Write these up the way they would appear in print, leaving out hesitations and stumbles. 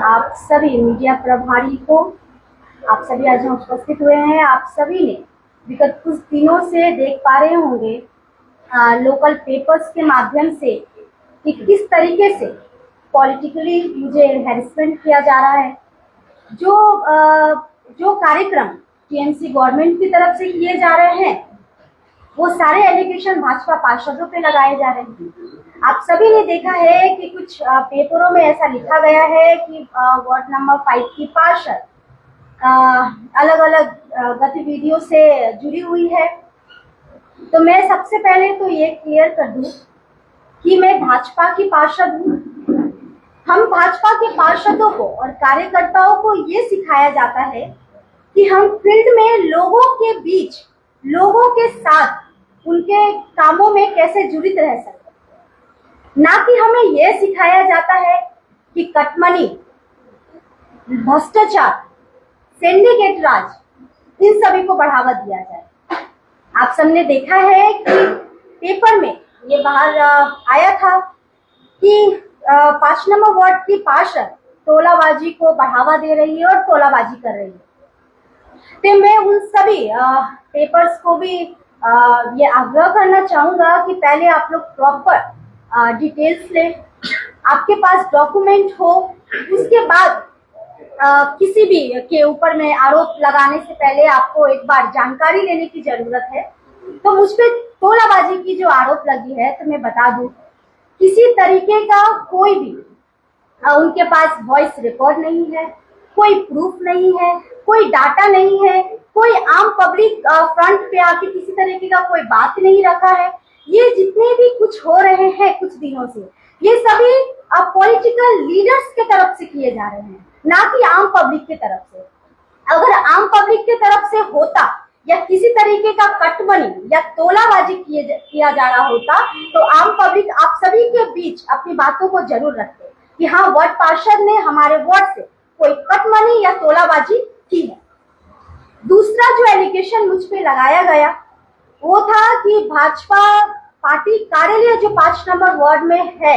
आप सभी मीडिया प्रभारी को, आप सभी आज यहाँ उपस्थित हुए हैं। आप सभी ने विगत कुछ दिनों से देख पा रहे होंगे लोकल पेपर्स के माध्यम से कि किस तरीके से पॉलिटिकली मुझे हैरेसमेंट किया जा रहा है। जो कार्यक्रम टीएमसी गवर्नमेंट की तरफ से किए जा रहे हैं वो सारे एलिगेशन भाजपा पार्षदों पे लगाए जा रहे हैं। आप सभी ने देखा है कि कुछ पेपरों में ऐसा लिखा गया है कि वार्ड नंबर 5 की पार्षद अलग अलग गतिविधियों से जुड़ी हुई है। तो मैं सबसे पहले तो ये क्लियर कर दूं कि मैं भाजपा की पार्षद हूँ। हम भाजपा के पार्षदों को और कार्यकर्ताओं को ये सिखाया जाता है कि हम फील्ड में लोगों के बीच, लोगों के साथ, उनके कामों में कैसे जुड़ित रह सकते, ना कि हमें यह सिखाया जाता है कि कटमनी, भ्रष्टाचार, सिंडिकेट राज, इन सभी को बढ़ावा दिया जाए। आप सबने देखा है कि पेपर में ये बाहर आया था कि 5 नंबर वार्ड की पार्षद तोलाबाजी को बढ़ावा दे रही है और तोलाबाजी कर रही है। तो मैं उन सभी पेपर्स को भी ये आग्रह करना चाहूंगा कि पहले आप लोग प्रॉपर डिटेल्स लें, आपके पास डॉक्यूमेंट हो, उसके बाद किसी भी के ऊपर में आरोप लगाने से पहले आपको एक बार जानकारी लेने की जरूरत है। तो मुझ पे तोलाबाजी की जो आरोप लगी है, तो मैं बता दूं, किसी तरीके का कोई भी उनके पास वॉइस रिकॉर्ड नहीं है, कोई प्रूफ नहीं है, कोई डाटा नहीं है, कोई आम पब्लिक फ्रंट पे आके किसी तरीके का कोई बात नहीं रखा है। ये जितने भी कुछ हो रहे हैं कुछ दिनों से, ये सभी पॉलिटिकल लीडर्स के तरफ से किए जा रहे हैं, ना कि आम पब्लिक की तरफ से। अगर आम पब्लिक की तरफ से होता या किसी तरीके का कटमनी या तोलाबाजी किया जा रहा होता तो आम पब्लिक आप सभी के बीच अपनी बातों को जरूर रखते कि हाँ, वार्ड पार्षद ने हमारे वार्ड से कोई कटमनी या तोलाबाजी की है। दूसरा जो एलिगेशन मुझ पे लगाया गया वो था कि भाजपा पार्टी कार्यालय जो 5 नंबर वार्ड में है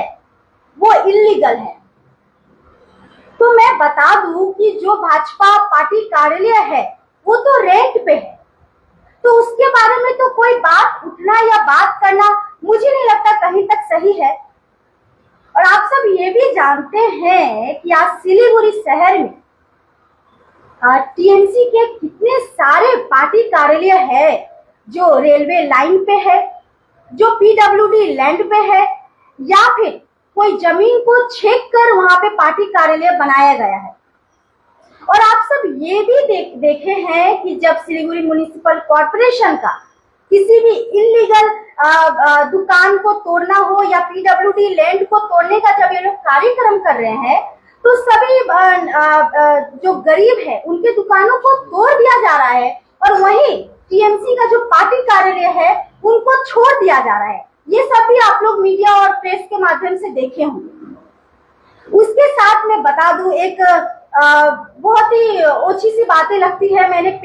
वो इल्लीगल है। तो मैं बता दूं कि जो भाजपा पार्टी कार्यालय है वो तो रेंट पे है, तो उसके बारे में तो कोई बात उठना या बात करना मुझे नहीं लगता कहीं तक सही है। और आप सब ये भी जानते हैं कि आज सिलीगुड़ी शहर में टीएमसी के कितने सारे पार्टी कार्यालय है जो रेलवे लाइन पे है, जो पीडब्ल्यूडी लैंड पे है, या फिर कोई जमीन को छेक कर वहां पे पार्टी कार्यालय बनाया गया है। और आप सब ये भी देखे हैं कि जब सिलीगुड़ी म्युनिसिपल कॉर्पोरेशन का किसी भी इल्लीगल दुकान को तोड़ना हो या पीडब्ल्यूडी लैंड को तोड़ने का जब ये लोग कार्यक्रम कर रहे हैं तो सभी जो गरीब है उनके दुकानों को तोड़ दिया जा रहा है और वहीं टीएमसी का जो पार्टी कार्यालय है उनको छोड़ दिया जा रहा है। ये सब भी आप लोग मीडिया और प्रेस के माध्यम से देखे होंगे। उसके साथ मैं बता दूं, एक बहुत ही ओछी सी बातें लगती है। मैंने एक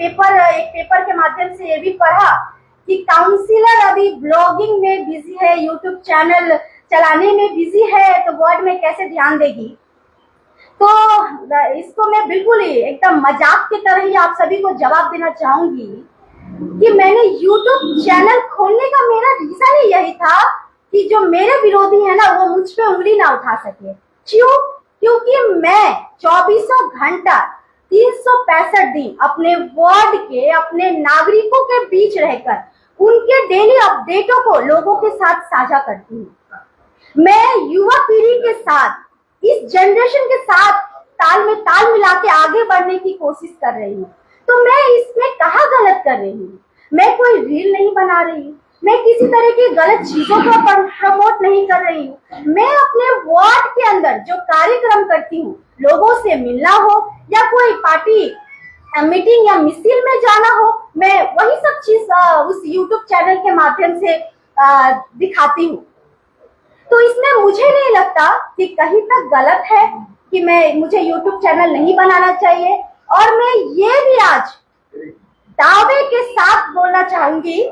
पेपर के माध्यम से ये भी पढ़ा कि काउंसिलर अभी ब्लॉगिंग में बिजी है, यूट्यूब चैनल चलाने में बिजी है, तो वार्ड में कैसे ध्यान देगी। तो इसको मैं बिल्कुल ही एकदम मजाक की तरह ही आप सभी को जवाब देना चाहूंगी कि मैंने यूट्यूब चैनल खोलने का मेरा रीजन ही यही था कि जो मेरे विरोधी है ना वो मुझ पे उंगली ना उठा सके। क्यों? क्योंकि मैं 24 घंटा 365 दिन अपने वार्ड के, अपने नागरिकों के बीच रहकर उनके डेली अपडेटों को लोगों के साथ साझा करती हूँ। मैं युवा पीढ़ी के साथ, इस जनरेशन के साथ ताल में ताल मिला के आगे बढ़ने की कोशिश कर रही हूँ। तो मैं इसमें कहाँ गलत कर रही हूँ? मैं कोई रील नहीं बना रही हूँ, मैं किसी तरह की गलत चीजों को प्रमोट नहीं कर रही हूँ। मैं अपने वार्ड के अंदर जो कार्यक्रम करती हूँ, लोगों से मिलना हो या कोई पार्टी मीटिंग या मिছিল में जाना हो, मैं वही सब चीज उस यूट्यूब चैनल के माध्यम से दिखाती हूँ। तो इसमें मुझे नहीं लगता कि कहीं तक गलत है कि मुझे यूट्यूब चैनल नहीं बनाना चाहिए। और मैं ये भी आज दावे के साथ बोलना चाहूंगी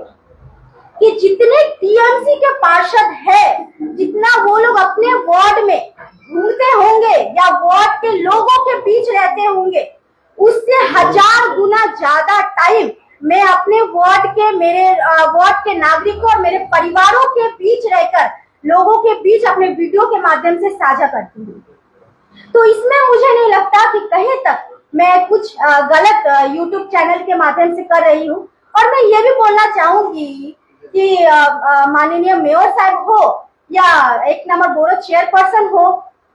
कि जितने टीएमसी के पार्षद है, जितना वो लोग अपने वार्ड में घूमते होंगे या वार्ड के लोगों बीच रहते होंगे, उससे 1000 गुना ज्यादा टाइम मैं अपने वार्ड के, मेरे वार्ड के नागरिकों और मेरे परिवारों के बीच रहकर लोगों के बीच अपने वीडियो के माध्यम से साझा करती हूँ। तो इसमें मुझे नहीं लगता कि कहीं तक मैं कुछ गलत यूट्यूब चैनल के माध्यम से कर रही हूँ। और मैं ये भी बोलना चाहूंगी कि माननीय मेयर साहब हो या 1 नंबर बोरो चेयरपर्सन हो,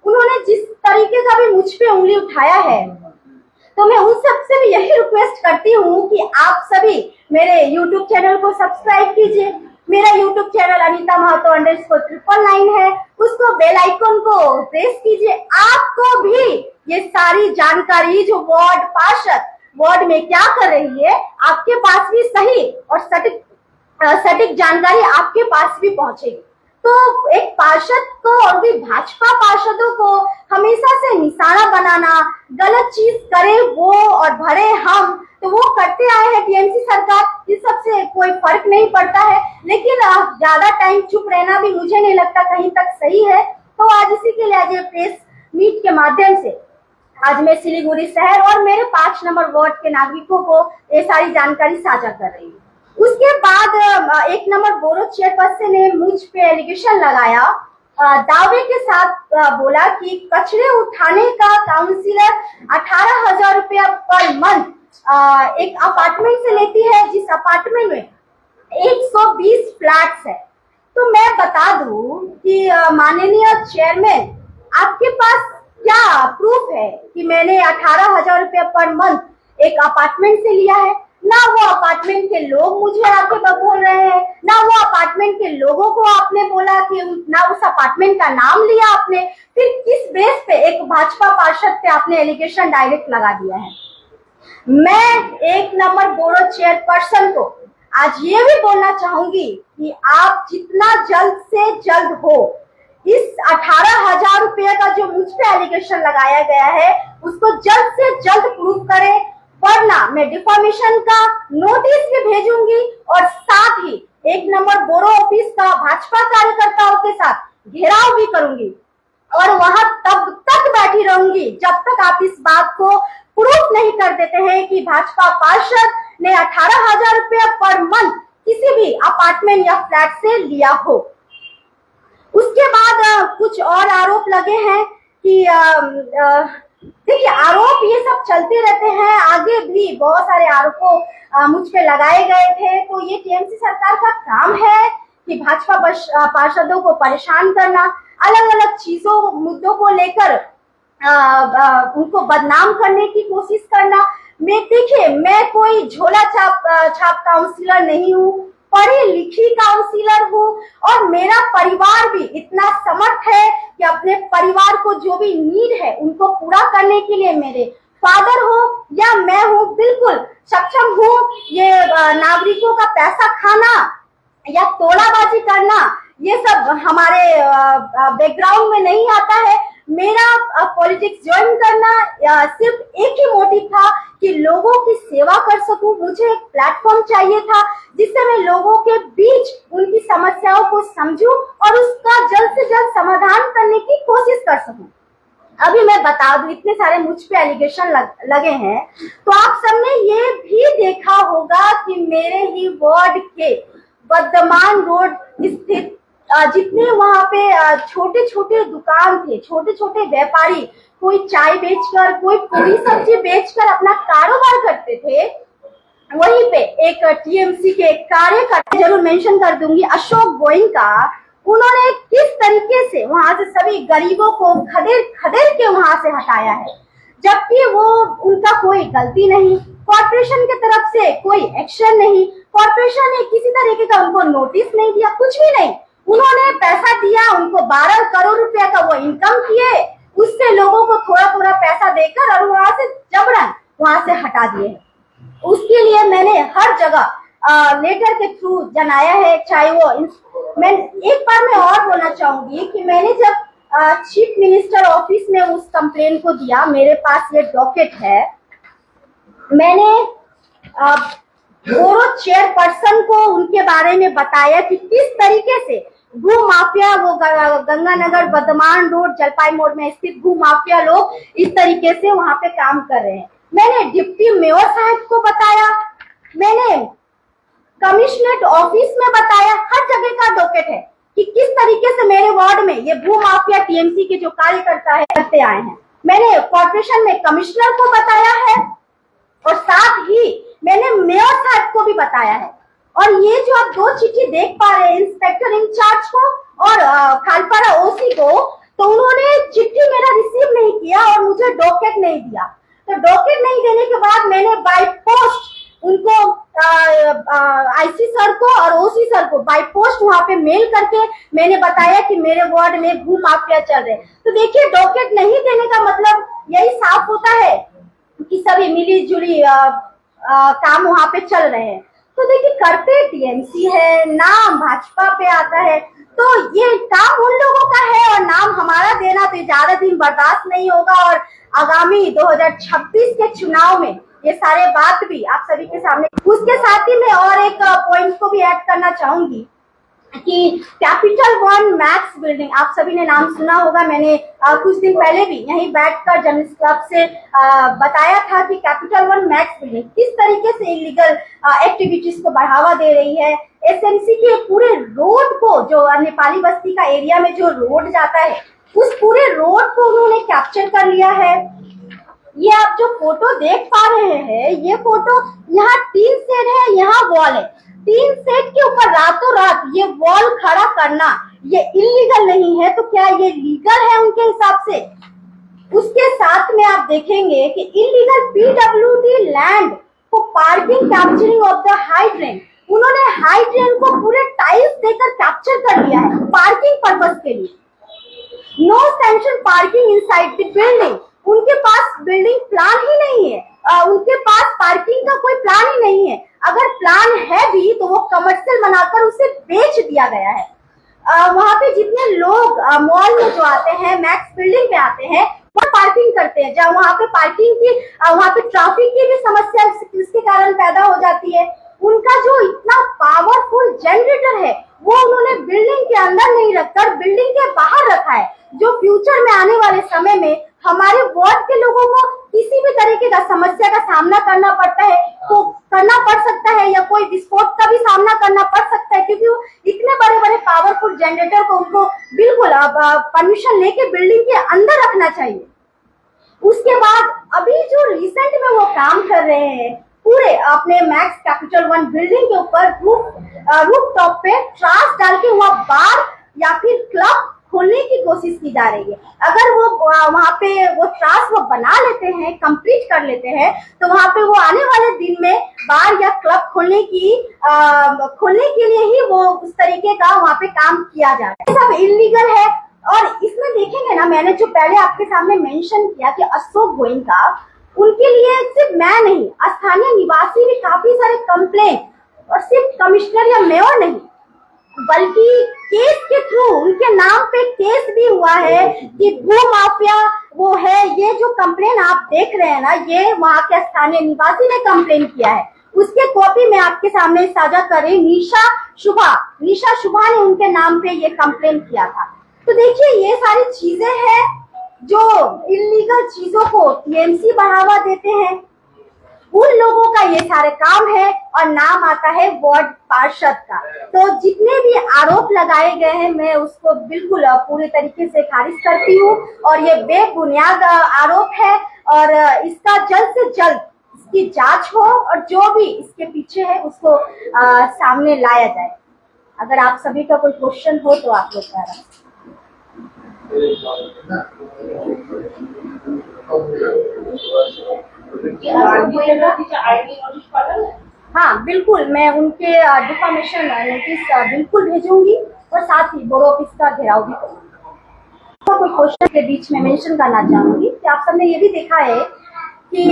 उन्होंने जिस तरीके का भी मुझ पे उंगली उठाया है, तो मैं उन सबसे भी यही रिक्वेस्ट करती हूँ कि आप सभी मेरे YouTube चैनल को सब्सक्राइब कीजिए। मेरा YouTube चैनल अनीता महतो _999 है, उसको बेल आइकन को प्रेस कीजिए। आपको भी ये सारी जानकारी जो वार्ड पार्षद वार्ड में क्या कर रही है, आपके पास भी सही और सटीक जानकारी आपके पास भी पहुंचेगी। तो एक पार्षद को और भी भाजपा पार्षदों को हमेशा से निशाना बनाना, गलत चीज करे वो और भरे हम, तो वो करते आए हैं टीएमसी सरकार, इस सबसे कोई फर्क नहीं पड़ता है। लेकिन ज्यादा टाइम चुप रहना भी मुझे नहीं लगता कहीं तक सही है। तो आज इसी के लिए आज प्रेस मीट के माध्यम से आज मैं सिलीगुड़ी शहर और मेरे 5 नंबर वार्ड के नागरिकों को ये सारी जानकारी साझा कर रही हूँ। उसके बाद 1 नंबर बोरो चेयरपर्सन ने मुझ पे एलिगेशन लगाया, दावे के साथ बोला कि कचरे उठाने का काउंसिलर 18,000 रुपया पर मंथ एक अपार्टमेंट से लेती है, जिस अपार्टमेंट में 120 फ्लैट्स है। तो मैं बता दूं कि माननीय चेयरमैन, आपके पास क्या प्रूफ है कि मैंने 18,000 रुपया पर मंथ एक अपार्टमेंट से लिया है? ना वो अपार्टमेंट के लोग मुझे आके बोल रहे हैं, ना वो अपार्टमेंट के लोगों को आपने बोला कि, ना उस अपार्टमेंट का नाम लिया आपने। फिर किस बेस पे एक भाजपा पार्षद पे आपने एलिगेशन डायरेक्ट लगा दिया है? मैं 1 नंबर बोरो चेयरपर्सन को आज ये भी बोलना चाहूंगी कि आप जितना जल्द से जल्द हो इस 18,000 रुपये का जो मुझ पे एलिगेशन लगाया गया है उसको जल्द से जल्द प्रूव करें, वरना मैं डिफॉर्मेशन का नोटिस भी भेजूंगी और साथ ही 1 नंबर बोरो ऑफिस का भाजपा कार्यकर्ताओं के साथ घेराव भी करूंगी और वहां तब तक बैठी रहूंगी जब तक आप इस बात को प्रूफ नहीं कर देते हैं कि भाजपा पार्षद ने 18,000 रुपया पर मंथ किसी भी अपार्टमेंट या फ्लैट से लिया हो। उसके बाद कुछ और आरोप लगे हैं कि देखिए, आरोप ये सब चलते रहते हैं, आगे भी बहुत सारे आरोपों मुझ पे लगाए गए थे। तो ये टीएमसी सरकार का काम है कि भाजपा पार्षदों को परेशान करना, अलग अलग चीजों मुद्दों को लेकर उनको बदनाम करने की कोशिश करना। देखिए, मैं कोई झोला छाप काउंसिलर नहीं हूँ, पढ़ी लिखी काउंसिलर हूँ और मेरा परिवार भी इतना समर्थ है कि अपने परिवार को जो भी नीड है उनको पूरा करने के लिए मेरे फादर हो या मैं हूँ, बिल्कुल सक्षम हूँ। ये नागरिकों का पैसा खाना या तोलाबाजी करना, ये सब हमारे बैकग्राउंड में नहीं आता है। मेरा पॉलिटिक्स ज्वाइन करना सिर्फ एक ही मोटिव था कि लोगों की सेवा कर सकूं। मुझे एक प्लेटफॉर्म चाहिए था जिससे मैं लोगों के बीच उनकी समस्याओं को समझूं और उसका जल्द से जल्द समाधान करने की कोशिश कर सकूं। अभी मैं बता दूं, इतने सारे मुझ पे एलिगेशन लगे हैं, तो आप सबने ये भी देखा होगा कि मेरे ही वार्ड के वर्धमान रोड स्थित जितने वहां पे छोटे छोटे दुकान थे, छोटे छोटे व्यापारी, कोई चाय बेचकर, कोई पूरी सब्जी बेचकर अपना कारोबार करते थे, वहीं पे एक टीएमसी के कार्यकर्ता, जरूर मेंशन कर दूंगी, अशोक गोइंका, उन्होंने किस तरीके से वहां से सभी गरीबों को खदेड़ के वहां से हटाया है, जबकि वो उनका कोई गलती नहीं, कॉर्पोरेशन की तरफ से कोई एक्शन नहीं, कॉर्पोरेशन ने किसी तरीके का उनको नोटिस नहीं दिया, कुछ भी नहीं। उन्होंने पैसा दिया, उनको 12 करोड़ रुपया का वो इनकम किए, उससे लोगों को थोड़ा थोड़ा पैसा देकर और वहां से जबरन वहां से हटा दिए। उसके लिए मैंने हर जगह लेटर के थ्रू जनाया है, चाहे वो मैं एक बार मैं और बोलना चाहूंगी कि मैंने जब चीफ मिनिस्टर ऑफिस में उस कंप्लेन को दिया, मेरे पास ये डॉकेट है, मैंने बोरो चेयरपर्सन को उनके बारे में बताया कि किस तरीके से भू माफिया, वो गंगानगर वर्धमान रोड जलपाई मोड़ में स्थित भू माफिया लोग इस तरीके से वहां पे काम कर रहे हैं। मैंने डिप्टी मेयर साहब को बताया, मैंने कमिश्नरेट ऑफिस में बताया, हर जगह का डॉकेट है कि किस तरीके से मेरे वार्ड में ये भू माफिया टीएमसी के जो कार्यकर्ता है करते आए हैं। मैंने कॉर्पोरेशन में कमिश्नर को बताया है और साथ ही मैंने मेयर साहब को भी बताया है। और ये जो आप दो चिट्ठी देख पा रहे हैं, इंस्पेक्टर इंचार्ज को और खालपारा ओसी को, तो उन्होंने चिट्ठी मेरा रिसीव नहीं किया और मुझे डॉकेट नहीं दिया। तो डॉकेट नहीं देने के बाद मैंने बाय पोस्ट उनको आईसी सर को और ओसी सर को बाय पोस्ट वहां पे मेल करके मैंने बताया कि मेरे वार्ड में भू माफिया चल रहे। तो देखिए, डॉकेट नहीं देने का मतलब यही साफ होता है कि सभी मिली जुली काम वहां पे चल रहे हैं। तो देखिए, करते टीएमसी है, नाम भाजपा पे आता है, तो ये काम उन लोगों का है और नाम हमारा देना तो ज्यादा दिन बर्दाश्त नहीं होगा। और आगामी 2026 के चुनाव में ये सारे बात भी आप सभी के सामने। उसके साथ ही मैं और एक पॉइंट को भी ऐड करना चाहूंगी कि कैपिटल वन मैक्स बिल्डिंग, आप सभी ने नाम सुना होगा। मैंने कुछ दिन पहले भी यहीं बैठकर जर्नलिस्ट क्लब से बताया था कि कैपिटल वन मैक्स बिल्डिंग किस तरीके से इलीगल एक्टिविटीज को बढ़ावा दे रही है। एसएमसी के पूरे रोड को, जो नेपाली बस्ती का एरिया में जो रोड जाता है, उस पूरे रोड को उन्होंने कैप्चर कर लिया है। ये आप जो फोटो देख पा रहे हैं, ये फोटो, यहाँ 3 सेट है, यहाँ वॉल है। 3 सेट के ऊपर रातों रात ये वॉल खड़ा करना ये इलीगल नहीं है, तो क्या ये लीगल है उनके हिसाब से? उसके साथ में आप देखेंगे कि इलीगल पीडब्ल्यूडी लैंड को parking capturing of the high drain, उन्होंने हाई ड्रेन को पूरे टाइल्स देकर कैप्चर कर लिया है पार्किंग पर्पस के लिए। No sanction parking inside the building, उनके पास बिल्डिंग प्लान ही नहीं है, उनके पास पार्किंग का कोई प्लान ही नहीं है। अगर प्लान है भी तो वो कमर्शियल बनाकर उसे बेच दिया गया है। वहां पे जितने लोग मॉल में जो आते हैं, मैक्स बिल्डिंग पे आते हैं, वहाँ पार्किंग करते हैं, जहाँ वहाँ पे पार्किंग की, वहाँ पे ट्रैफिक की भी समस्या इसके कारण पैदा हो जाती है। उनका जो इतना पावरफुल जनरेटर है वो उन्होंने बिल्डिंग के अंदर नहीं रखकर बिल्डिंग के बाहर रखा है, जो फ्यूचर में आने वाले समय में हमारे वार्ड के लोगों को किसी भी तरीके का समस्या का सामना करना पड़ता है तो करना पड़ सकता है, या कोई विस्फोट का भी सामना करना पड़ सकता है, क्योंकि वो इतने बड़े बड़े पावरफुल जनरेटर को उनको बिल्कुल परमिशन लेके बिल्डिंग के अंदर रखना चाहिए। उसके बाद अभी जो रिसेंट में वो काम कर रहे हैं, पूरे अपने मैक्स कैपिटल वन बिल्डिंग के ऊपर रूफ टॉप पे ट्रास डाल के वहाँ बार या फिर क्लब खोलने की कोशिश की जा रही है। अगर वो वहाँ पे वो ट्रास वो बना लेते हैं, कंप्लीट कर लेते हैं, तो वहाँ पे वो आने वाले दिन में बार या क्लब खोलने के लिए ही वो उस तरीके का वहाँ पे काम किया जा रहा है। सब इलीगल है। और इसमें देखेंगे ना, मैंने जो पहले आपके सामने मेंशन किया कि अशोक गोइंका, उनके लिए सिर्फ मैं नहीं, स्थानीय निवासी भी काफी सारे कंप्लेंट, और सिर्फ कमिश्नर या मेयर नहीं बल्कि केस के थ्रू उनके नाम पे केस भी हुआ है कि भू माफिया वो है। ये जो कंप्लेन आप देख रहे हैं ना, ये वहाँ के स्थानीय निवासी ने कंप्लेन किया है। उसके कॉपी में आपके सामने साझा कर रही निशा शुभा ने उनके नाम पे ये कंप्लेन किया था। तो देखिए, ये सारी चीजें हैं जो इलीगल चीजों को टीएमसी बढ़ावा देते हैं, उन लोगों का ये सारे काम है, और नाम आता है वार्ड पार्षद का। तो जितने भी आरोप लगाए गए हैं, मैं उसको बिल्कुल पूरी तरीके से खारिज करती हूँ, और ये बेबुनियाद आरोप है, और इसका जल्द से जल्द इसकी जांच हो, और जो भी इसके पीछे है उसको सामने लाया जाए। अगर आप सभी का कोई क्वेश्चन हो तो आप लोग कह रहे हैं। हाँ बिल्कुल, मैं उनके डिफामेशन नोटिस बिल्कुल भेजूंगी, और साथ ही बोरो ऑफिस का घेराव भी करूंगी। तो कोई क्वेश्चन के बीच में मेंशन करना चाहूंगी कि आप सबने ये भी देखा है कि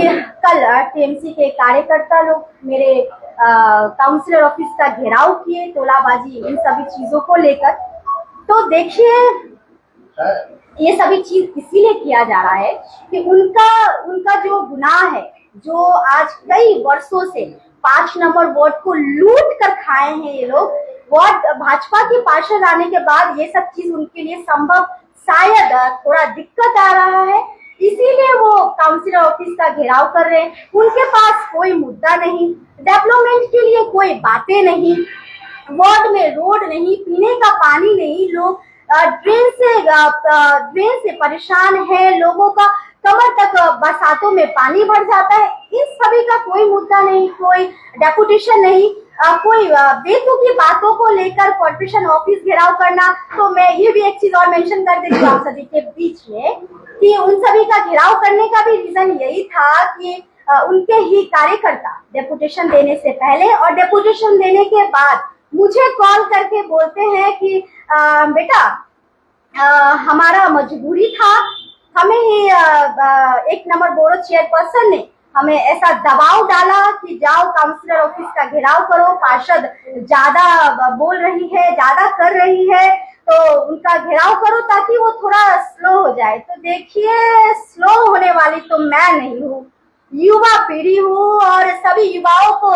कल टीएमसी के कार्यकर्ता लोग मेरे काउंसिलर ऑफिस का घेराव किए, तोलाबाजी, इन सभी चीजों को लेकर। तो देखिए, ये सभी चीज इसीलिए किया जा रहा है कि उनका जो गुनाह है, जो आज कई वर्षों से 5 नंबर वार्ड को लूट कर खाए हैं ये लोग, वार्ड भाजपा की पार्षद आने के बाद ये सब चीज उनके लिए संभव शायद थोड़ा दिक्कत आ रहा है, इसीलिए वो काउंसिलर ऑफिस का घेराव कर रहे हैं। उनके पास कोई मुद्दा नहीं, डेवलपमेंट के लिए कोई बातें नहीं, वार्ड में रोड नहीं, पीने का पानी नहीं, लोग ड्रेन से परेशान है, लोगों का कमर तक बरसातों में पानी भर जाता है। इस सभी का कोई मुद्दा नहीं, कोई डेपुटेशन नहीं, कोई बेतुकी बातों को लेकर कॉर्पोरेशन ऑफिस घेराव करना। तो मैं ये भी एक चीज और मेंशन कर देती हूँ आप सभी के बीच में कि उन सभी का घेराव करने का भी रीजन यही था कि उनके ही कार्यकर्ता डेपुटेशन देने से पहले और डेपुटेशन देने के बाद मुझे कॉल करके बोलते हैं कि बेटा हमारा मजबूरी था, हमें ही 1 नंबर बोरो चेयरपर्सन ने हमें ऐसा दबाव डाला कि जाओ काउंसिलर ऑफिस का घेराव करो, पार्षद ज्यादा बोल रही है, ज्यादा कर रही है, तो उनका घेराव करो ताकि वो थोड़ा स्लो हो जाए। तो देखिए, स्लो होने वाली तो मैं नहीं हूँ, युवा पीढ़ी हूँ और सभी युवाओं को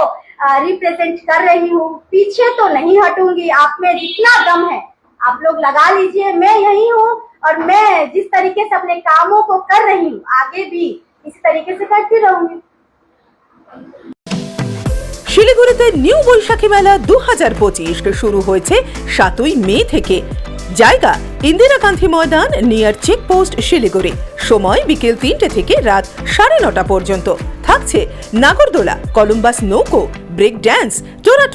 रिप्रेजेंट कर रही हूँ, पीछे तो नहीं हटूंगी। आप में इतना दम है, आप लोग लगा लीजिए, मैं यही हूँ और मैं जिस तरीके से अपने कामों को कर रही हूँ आगे भी इसी तरीके से करती रहूंगी। শিলিগুড়িতে নিউ বৈশাখী মেলা 2025 শুরু হয়েছে 7ই মে থেকে। জায়গা ইন্দিরা গান্ধী ময়দান নিয়ার চেকপোস্ট শিলিগুড়ি। সময় বিকেল 3টে থেকে রাত 9:30 পর্যন্ত। থাকছে নাগরদোলা, কলম্বাস নৌকো, ব্রেক ড্যান্স, টোরা,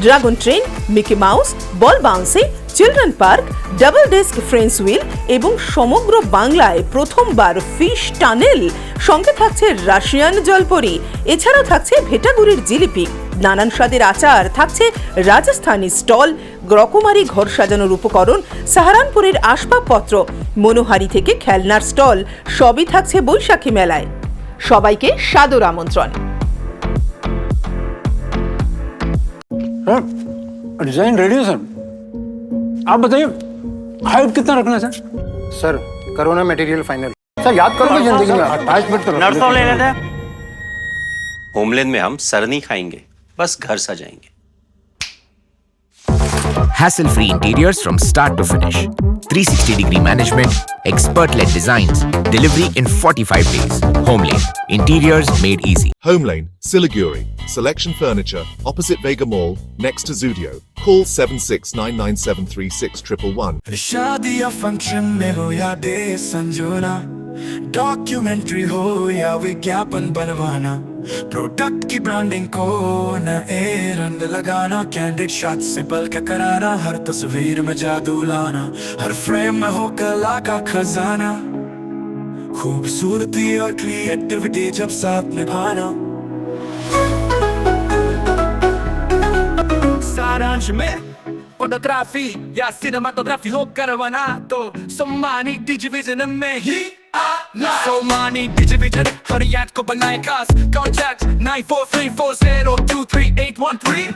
dragon train, Mickey Mouse, ball bouncing, children park, double desk Ferris wheel এবং সমগ্র বাংলায় প্রথমবার ফিশ টানেল। সঙ্গে থাকছে রাশিয়ান জলপরি, এছাড়াও থাকছে ভেটাগুড়ির জিলিপি, নানান স্বাদের আচার, থাকছে রাজস্থানী স্টল, রকমারি ঘর সাজানোর উপকরণ, সাহারানপুরের আসবাবপত্র, মনোহারি থেকে খেলনার স্টল, সবই থাকছে বৈশাখী মেলায়। সবাইকে সাদর আমন্ত্রণ। डिजाइन रेडी है सर, आप बताइए हाइट कितना रखना है सर? सर करो ना मटेरियल फाइनल। सर याद करो कि जिंदगी में अटैचमेंट तो नर्सों ले लेते हैं। होमलैंड में हम सर नहीं खाएंगे, बस घर सजाएंगे। Hassle-free interiors from start to finish. 360-degree management, expert-led designs, delivery in 45 days. Homelane, interiors made easy. Homelane, Siliguri. Selection Furniture, opposite Vega Mall, next to Zudio. Call 7699736111. शादी या फंक्शन में हो या डे संजोना, डॉक्यूमेंट्री हो या विज्ञापन बनवाना, product की ब्रांडिंग को न रंग लगाना, कैंडिड शॉट से पल के कराना, हर तस्वीर में जादू लाना, हर फ्रेम में हो कला का खजाना, खूबसूरती और क्रिएटिविटी जब साथ निभाना। सारांश में फोटोग्राफी या सिनेमाटोग्राफी हो करवाना तो सोमानी डिजिविजन में ही आना। सोमानी डिजिविजन हर याद को बनाए खास। कॉन्टैक्ट 9434023813।